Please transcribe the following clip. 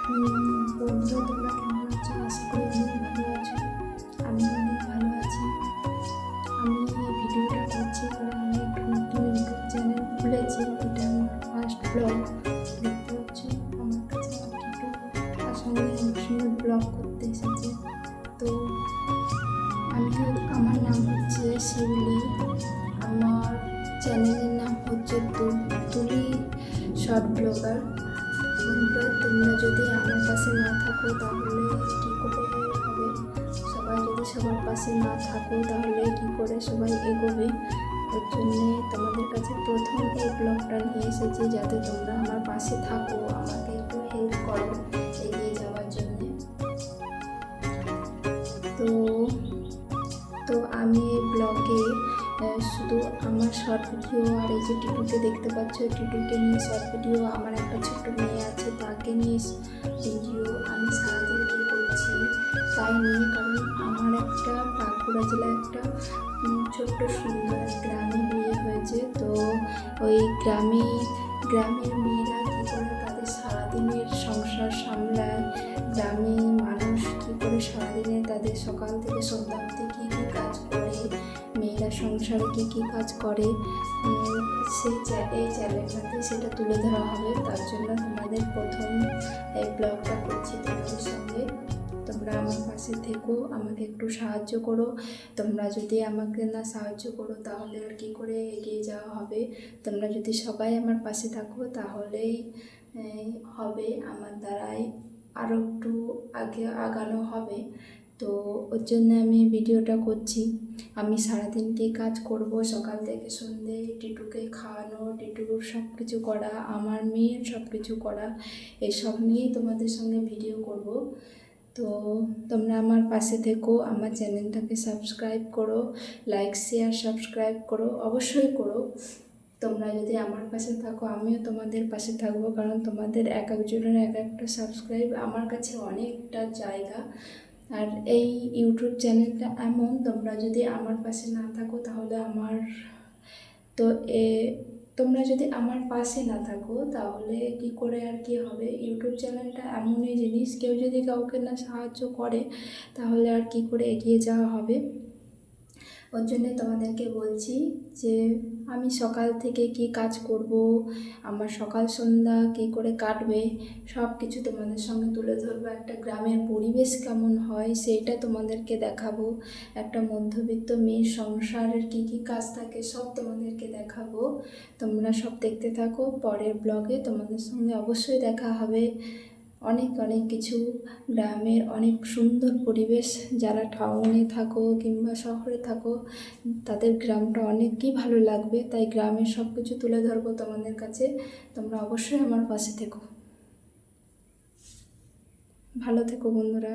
বন্ধুরা, তোমরা কেমন আছো? আশা করি অনেক ভালো আছো। আমি অনেক ভালো আছি। আমি এই ভিডিওটা করছি কারণ আমি একটা নতুন ইউটিউব চ্যানেল খুলেছি। এটা আমার ফার্স্ট ব্লগ। দেখতে পাচ্ছ আমার কাছে আমার টিটু তার সঙ্গে আমার সঙ্গে ব্লগ করতে এসেছে। তো আমার নাম হচ্ছে শিউলি। আমার চ্যানেলের নাম হচ্ছে তুলি শর্ট ব্লগার। বন্ধুরা, তোমরা যদি আমার পাশে না থাকো তাহলে কী করে হবে? সবাই যদি সবার পাশে না থাকো তাহলে কী করে সবাই এগোবে? ওর জন্যে তোমাদের কাছে প্রথম এই ব্লগটা নিয়ে এসেছি, যাতে তোমরা আমার পাশে থাকো, আমাকে একটু হেল্প করো এগিয়ে যাওয়ার জন্যে। তো আমি এই ব্লগে শুধু আমার শর্ট ভিডিও, আর এই যে টিটুকে দেখতে পাচ্ছ, টিটুকে নিয়ে শর্ট ভিডিও, আমার একটা ছোট্ট মেয়ে আছে তাকে নিয়ে ভিডিও আমি সারাদিন কী করছি তাই নিয়ে। কারণ আমার একটা বাঁকুড়া জেলায় একটা ছোট্ট সুন্দর গ্রামে বিয়ে হয়েছে। তো ওই গ্রামের মেয়েরা কী করে তাদের সারাদিনের সংসার সামলায়, গ্রামে মানুষ কী করে সারাদিনে তাদের সকাল থেকে সন্ধ্যা অবধি কী কী কাজ করে, মেয়েরা সংসারে কী কী কাজ করে, এই চ্যানেলটাতে সেটা তুলে ধরা হবে। তার জন্য তোমাদের প্রথম এই ব্লগটা করছি তোমাদের সঙ্গে। তোমরা আমার পাশে থেকো, আমাকে একটু সাহায্য করো। তোমরা যদি আমাকে না সাহায্য করো তাহলে আর কী করে এগিয়ে যাওয়া হবে? তোমরা যদি সবাই আমার পাশে থাকো তাহলেই হবে, আমার দ্বারাই আরও একটু আগানো হবে। তো ওর জন্য আমি ভিডিওটা করছি। আমি সারাদিন কী কাজ করব, সকাল থেকে সন্ধে, টিটুকে খাওয়ানো, টিটুর সব কিছু করা, আমার মেয়ের সব কিছু করা, এসব নিয়েই তোমাদের সঙ্গে ভিডিও করব। তো তোমরা আমার পাশে থেকো, আমার চ্যানেলটাকে সাবস্ক্রাইব করো, লাইক শেয়ার সাবস্ক্রাইব করো, অবশ্যই করো। তোমরা যদি আমার পাশে থাকো আমিও তোমাদের পাশে থাকবো, কারণ তোমাদের এক একজনের এক একটা সাবস্ক্রাইব আমার কাছে অনেকটা জায়গা। আর এই ইউটিউব চ্যানেলটা এমন, তোমরা যদি আমার পাশে না থাকো তাহলে তো তোমরা যদি আমার পাশে না থাকো তাহলে কি করে আর কি হবে? ইউটিউব চ্যানেলটা এমনই জিনিস, কেউ যদি কাউকে না সাহায্য করে তাহলে আর কি করে এগিয়ে যাওয়া হবে? ওর জন্যে তোমাদেরকে বলছি যে আমি সকাল থেকে কি কাজ করব, আমার সকাল সন্ধ্যা কী করে কাটবে, সব কিছু তোমাদের সঙ্গে তুলে ধরবো। একটা গ্রামের পরিবেশ কেমন হয় সেইটা তোমাদেরকে দেখাবো। একটা মধ্যবিত্ত মেয়ের সংসারের কী কী কাজ থাকে সব তোমাদেরকে দেখাবো। তোমরা সব দেখতে থাকো, পরের ব্লগে তোমাদের সঙ্গে অবশ্যই দেখা হবে। অনেক কিছু গ্রামের অনেক সুন্দর পরিবেশ, যারা টাউনে থাকো কিংবা শহরে থাকো তাদের গ্রামটা অনেকই ভালো লাগবে, তাই গ্রামের সব কিছু তুলে ধরবো তোমাদের কাছে। তোমরা অবশ্যই আমার পাশে থেকো। ভালো থেকো বন্ধুরা।